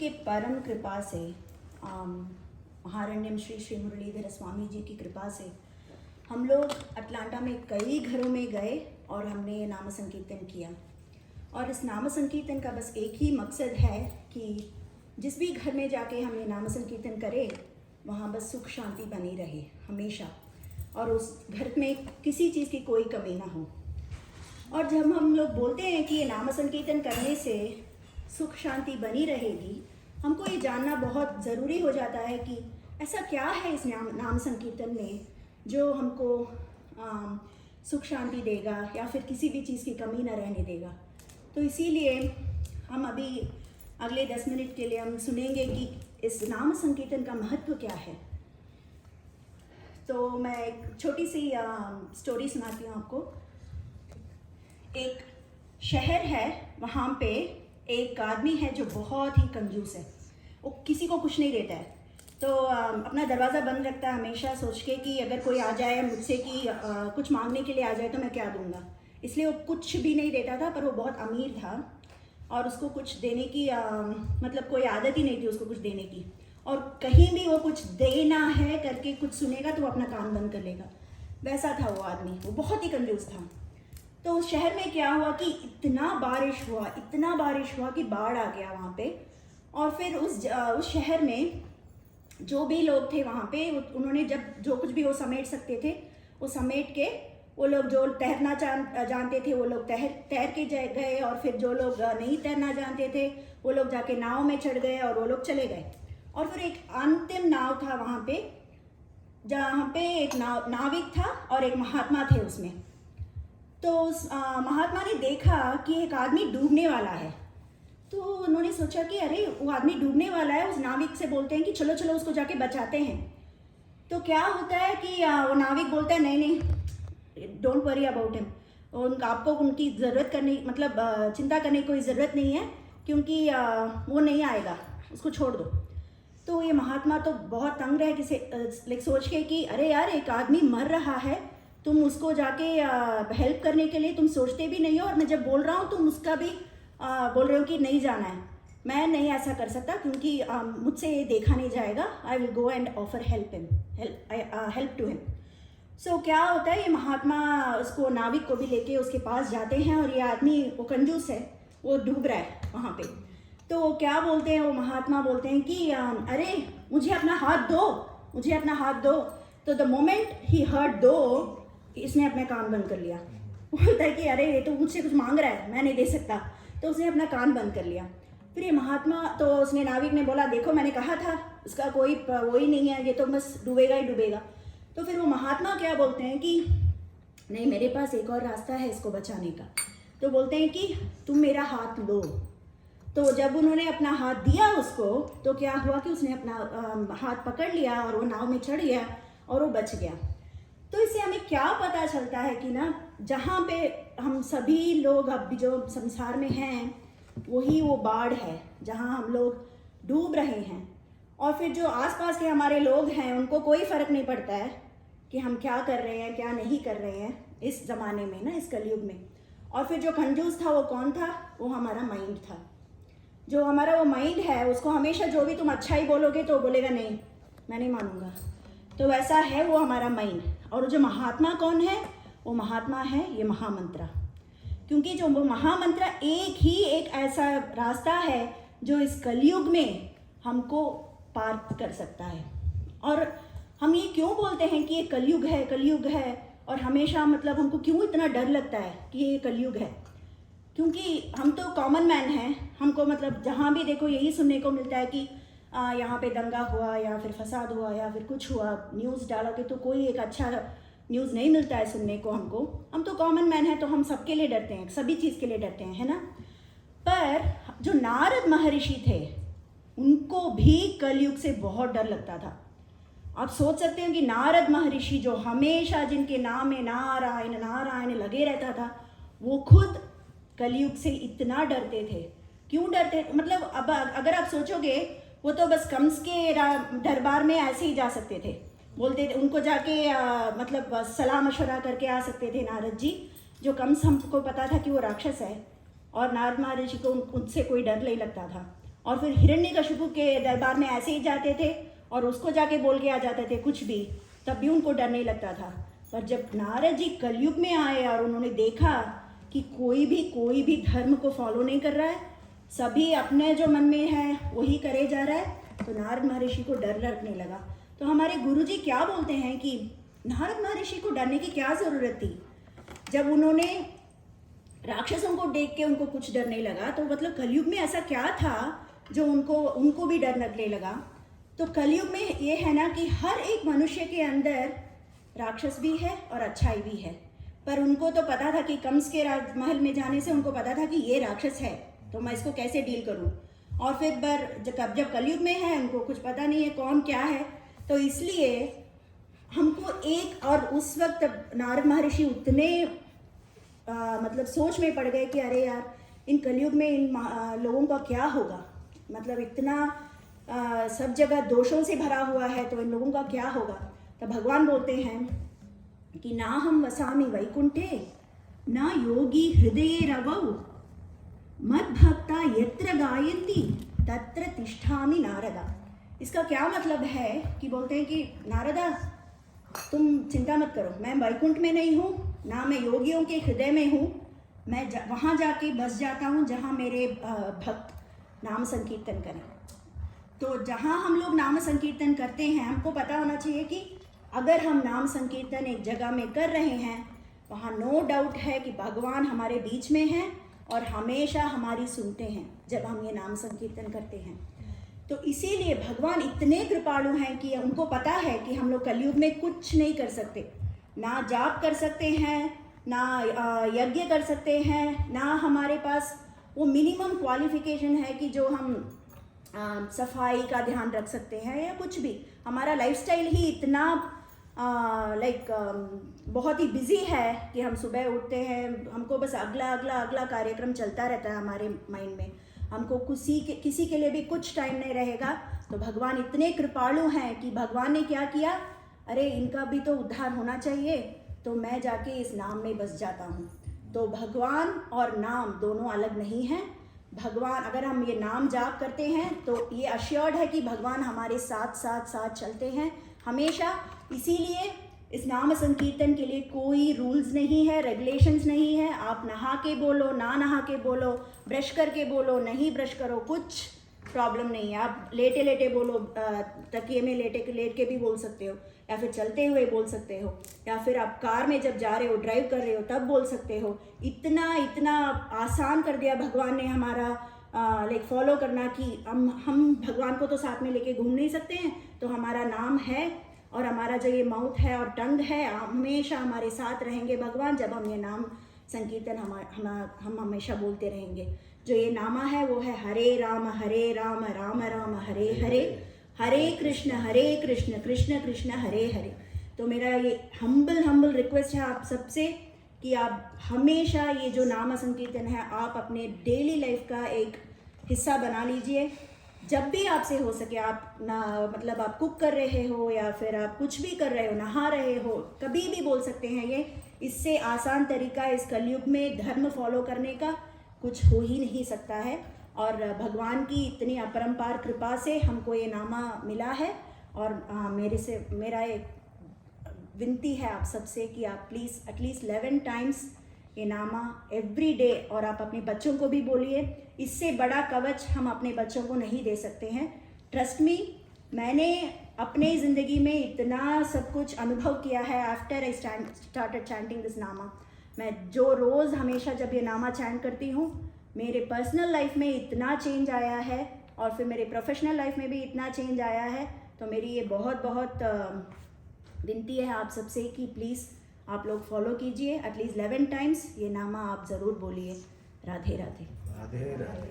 के परम कृपा से महारण्यम श्री श्री मुरलीधर स्वामी जी की कृपा से हम लोग अटलांटा में कई घरों में गए और हमने ये नाम संकीर्तन किया। और इस नाम संकीर्तन का बस एक ही मकसद है कि जिस भी घर में जाके हम ये नाम संकीर्तन करें वहाँ बस सुख शांति बनी रहे हमेशा, और उस घर में किसी चीज़ की कोई कमी ना हो। और जब हम लोग बोलते हैं कि ये नाम संकीर्तन करने से सुख शांति बनी रहेगी, हमको ये जानना बहुत ज़रूरी हो जाता है कि ऐसा क्या है इस नाम संकीर्तन में जो हमको सुख शांति देगा या फिर किसी भी चीज़ की कमी ना रहने देगा। तो इसीलिए हम अभी अगले 10 मिनट के लिए हम सुनेंगे कि इस नाम संकीर्तन का महत्व क्या है। तो मैं एक छोटी सी स्टोरी सुनाती हूँ आपको। एक शहर है, वहाँ पे एक आदमी है जो बहुत ही कंजूस है। वो किसी को कुछ नहीं देता है, तो अपना दरवाज़ा बंद रखता है हमेशा, सोच के कि अगर कोई आ जाए मुझसे कि कुछ मांगने के लिए आ जाए तो मैं क्या दूंगा। इसलिए वो कुछ भी नहीं देता था, पर वो बहुत अमीर था और उसको कुछ देने की मतलब कोई आदत ही नहीं थी उसको कुछ देने की। और कहीं भी वो कुछ देना है करके कुछ सुनेगा तो वो अपना कान बंद कर लेगा। वैसा था वो आदमी, वो बहुत ही कंजूस था। तो उस शहर में क्या हुआ कि इतना बारिश हुआ कि बाढ़ आ गया वहाँ पे। और फिर उस शहर में जो भी लोग थे वहाँ पे, उन्होंने जब जो कुछ भी वो समेट सकते थे वो समेट के, वो लोग जो तैरना जानते थे वो लोग तैर के गए, और फिर जो लोग नहीं तैरना जानते थे वो लोग जाके नाव में चढ़ गए और वो लोग चले गए। और फिर एक अंतिम नाव था वहाँ पे, जहाँ पे एक नाविक था और एक महात्मा थे उसमें। तो उस महात्मा ने देखा कि एक आदमी डूबने वाला है, तो उन्होंने सोचा कि अरे वो आदमी डूबने वाला है। उस नाविक से बोलते हैं कि चलो चलो उसको जाके बचाते हैं। तो क्या होता है कि वो नाविक बोलता है नहीं, डोंट वरी अबाउट हिम, आपको उनकी ज़रूरत करने मतलब चिंता करने की कोई ज़रूरत नहीं है, क्योंकि वो नहीं आएगा, उसको छोड़ दो। तो ये महात्मा तो बहुत तंग रहे किसी सोच के कि अरे यार, एक आदमी मर रहा है, तुम उसको जाके हेल्प करने के लिए तुम सोचते भी नहीं हो, और मैं जब बोल रहा हूँ तुम उसका भी बोल रहे हो कि नहीं जाना है। मैं नहीं ऐसा कर सकता क्योंकि मुझसे ये देखा नहीं जाएगा। I will go and offer help to him. So क्या होता है, ये महात्मा उसको नाविक को भी लेके उसके पास जाते हैं, और ये आदमी वो कंजूस है, वो डूब रहा है वहाँ पे। तो क्या बोलते हैं वो महात्मा, बोलते हैं कि अरे मुझे अपना हाथ दो। तो द मोमेंट ही हर्ड दो, इसने अपने कान बंद कर लिया। बोलता है कि अरे ये तो मुझसे कुछ मांग रहा है, मैं नहीं दे सकता। तो उसने अपना कान बंद कर लिया। फिर ये महात्मा, तो उसने नाविक ने बोला देखो मैंने कहा था, उसका कोई वो ही नहीं है, ये तो बस डूबेगा ही डूबेगा। तो फिर वो महात्मा क्या बोलते हैं कि नहीं, मेरे पास एक और रास्ता है इसको बचाने का। तो बोलते हैं कि तुम मेरा हाथ लो। तो जब उन्होंने अपना हाथ दिया उसको, तो क्या हुआ कि उसने अपना हाथ पकड़ लिया और वो नाव में चढ़ गया और वो बच गया। तो इससे हमें क्या पता चलता है कि ना, जहाँ पे हम सभी लोग अब जो संसार में हैं वही वो बाढ़ है जहाँ हम लोग डूब रहे हैं। और फिर जो आसपास के हमारे लोग हैं उनको कोई फ़र्क नहीं पड़ता है कि हम क्या कर रहे हैं क्या नहीं कर रहे हैं इस ज़माने में ना, इस कलयुग में। और फिर जो कंजूस था वो कौन था? वो हमारा माइंड था। जो हमारा वो माइंड है उसको हमेशा जो भी तुम अच्छा ही बोलोगे तो बोलेगा नहीं, मैं नहीं मानूंगा। तो वैसा है वो हमारा माइंड। और जो महात्मा कौन है? वो महात्मा है ये महामंत्र। क्योंकि जो वो महामंत्र एक ऐसा रास्ता है जो इस कलयुग में हमको पार कर सकता है। और हम ये क्यों बोलते हैं कि ये कलयुग है, और हमेशा मतलब हमको क्यों इतना डर लगता है कि ये कलयुग है? क्योंकि हम तो कॉमन मैन हैं, हमको मतलब जहाँ भी देखो यही सुनने को मिलता है कि यहाँ पे दंगा हुआ या फिर फसाद हुआ या फिर कुछ हुआ। न्यूज़ डालोगे तो कोई एक अच्छा न्यूज़ नहीं मिलता है सुनने को हमको। हम तो कॉमन मैन हैं, तो हम सबके लिए डरते हैं, सभी चीज़ के लिए डरते हैं, है ना। पर जो नारद महर्षि थे उनको भी कलयुग से बहुत डर लगता था। आप सोच सकते हैं कि नारद महर्षि जो हमेशा जिनके नाम में नारायण नारायण लगे रहता था, वो खुद कलयुग से इतना डरते थे। क्यों डरते? मतलब अब अगर आप सोचोगे, वो तो बस कंस के दरबार में ऐसे ही जा सकते थे, बोलते थे उनको जाके मतलब सलाह मशवरा करके आ सकते थे नारद जी। जो कंस हमको पता था कि वो राक्षस है, और नारद महर्षि को उनसे कोई डर नहीं लगता था। और फिर हिरण्यकशिपु के दरबार में ऐसे ही जाते थे और उसको जाके बोल के आ जाते थे कुछ भी, तब भी उनको डर नहीं लगता था। पर जब नारद जी कलयुग में आए और उन्होंने देखा कि कोई भी धर्म को फॉलो नहीं कर रहा है, सभी अपने जो मन में है वही करे जा रहा है, तो नारद महर्षि को डर लगने लगा। तो हमारे गुरुजी क्या बोलते हैं कि नारद महर्षि को डरने की क्या ज़रूरत थी। जब उन्होंने राक्षसों को देख के उनको कुछ डर नहीं लगा, तो मतलब कलयुग में ऐसा क्या था जो उनको भी डर लगने लगा। तो कलयुग में ये है ना कि हर एक मनुष्य के अंदर राक्षस भी है और अच्छाई भी है, पर उनको तो पता था कि कंस के राजमहल में जाने से उनको पता था कि ये राक्षस है, तो मैं इसको कैसे डील करूं। और फिर जब कलयुग में है उनको कुछ पता नहीं है कौन क्या है, तो इसलिए हमको एक, और उस वक्त नारद महर्षि उतने मतलब सोच में पड़ गए कि अरे यार इन कलयुग में इन लोगों का क्या होगा, मतलब इतना सब जगह दोषों से भरा हुआ है, तो इन लोगों का क्या होगा। तो भगवान बोलते हैं कि ना हम वसामि वैकुंठे ना योगी हृदये रवौ मद भक्ता यत्र गायन्ति तत्र तिष्ठामि नारदा। इसका क्या मतलब है कि बोलते हैं कि नारदा तुम चिंता मत करो, मैं वैकुंठ में नहीं हूँ, ना मैं योगियों के हृदय में हूँ, मैं वहाँ जाके बस जाता हूँ जहाँ मेरे भक्त नाम संकीर्तन करें। तो जहाँ हम लोग नाम संकीर्तन करते हैं, हमको पता होना चाहिए कि अगर हम नाम संकीर्तन एक जगह में कर रहे हैं, वहाँ नो डाउट है कि भगवान हमारे बीच में हैं और हमेशा हमारी सुनते हैं जब हम ये नाम संकीर्तन करते हैं। तो इसीलिए भगवान इतने कृपालु हैं कि उनको पता है कि हम लोग कलयुग में कुछ नहीं कर सकते, ना जाप कर सकते हैं, ना यज्ञ कर सकते हैं, ना हमारे पास वो मिनिमम क्वालिफिकेशन है कि जो हम सफाई का ध्यान रख सकते हैं या कुछ भी। हमारा लाइफस्टाइल ही इतना बहुत ही बिजी है कि हम सुबह उठते हैं, हमको बस अगला कार्यक्रम चलता रहता है हमारे माइंड में, हमको किसी के लिए भी कुछ टाइम नहीं रहेगा। तो भगवान इतने कृपालु हैं कि भगवान ने क्या किया, अरे इनका भी तो उद्धार होना चाहिए, तो मैं जाके इस नाम में बस जाता हूँ। तो भगवान और नाम दोनों अलग नहीं हैं। भगवान, अगर हम ये नाम जाप करते हैं तो ये अश्योर्ड है कि भगवान हमारे साथ साथ साथ चलते हैं हमेशा। इसीलिए इस नाम संकीर्तन के लिए कोई रूल्स नहीं है, रेगुलेशंस नहीं है। आप नहा के बोलो, ना नहा के बोलो, ब्रश करके बोलो, नहीं ब्रश करो, कुछ प्रॉब्लम नहीं है। आप लेटे लेटे बोलो, तकिए में लेट के भी बोल सकते हो, या फिर चलते हुए बोल सकते हो, या फिर आप कार में जब जा रहे हो, ड्राइव कर रहे हो तब बोल सकते हो। इतना आसान कर दिया भगवान ने हमारा फॉलो करना कि हम भगवान को तो साथ में लेके घूम नहीं सकते हैं, तो हमारा नाम है और हमारा जो ये माउथ है और टंग है, हमेशा हमारे साथ रहेंगे भगवान। जब हम ये नाम संकीर्तन हम हमेशा बोलते रहेंगे। जो ये नामा है वो है हरे राम राम राम हरे हरे, हरे कृष्ण कृष्ण कृष्ण हरे हरे। तो मेरा ये हम्बल रिक्वेस्ट है आप सबसे कि आप हमेशा ये जो नाम संकीर्तन है आप अपने डेली लाइफ का एक हिस्सा बना लीजिए। जब भी आपसे हो सके, आप मतलब आप कुक कर रहे हो या फिर आप कुछ भी कर रहे हो, नहा रहे हो, कभी भी बोल सकते हैं ये। इससे आसान तरीका इस कलयुग में धर्म फॉलो करने का कुछ हो ही नहीं सकता है। और भगवान की इतनी अपरंपार कृपा से हमको ये नामा मिला है। और मेरा एक विनती है आप सबसे कि आप प्लीज़ एटलीस्ट 11 टाइम्स ये नामा एवरी डे, और आप अपने बच्चों को भी बोलिए। इससे बड़ा कवच हम अपने बच्चों को नहीं दे सकते हैं। ट्रस्ट मी, मैंने अपने ज़िंदगी में इतना सब कुछ अनुभव किया है after I started chanting this नामा। मैं जो रोज़ हमेशा जब ये नामा चैंट करती हूँ, मेरे पर्सनल लाइफ में इतना चेंज आया है और फिर मेरे प्रोफेशनल लाइफ में भी इतना चेंज आया है। तो मेरी ये बहुत विनती है आप सबसे कि प्लीज़ आप लोग फॉलो कीजिए। एटलीस्ट 11 टाइम्स ये नामा आप ज़रूर बोलिए। राधे राधे। राधे राधे।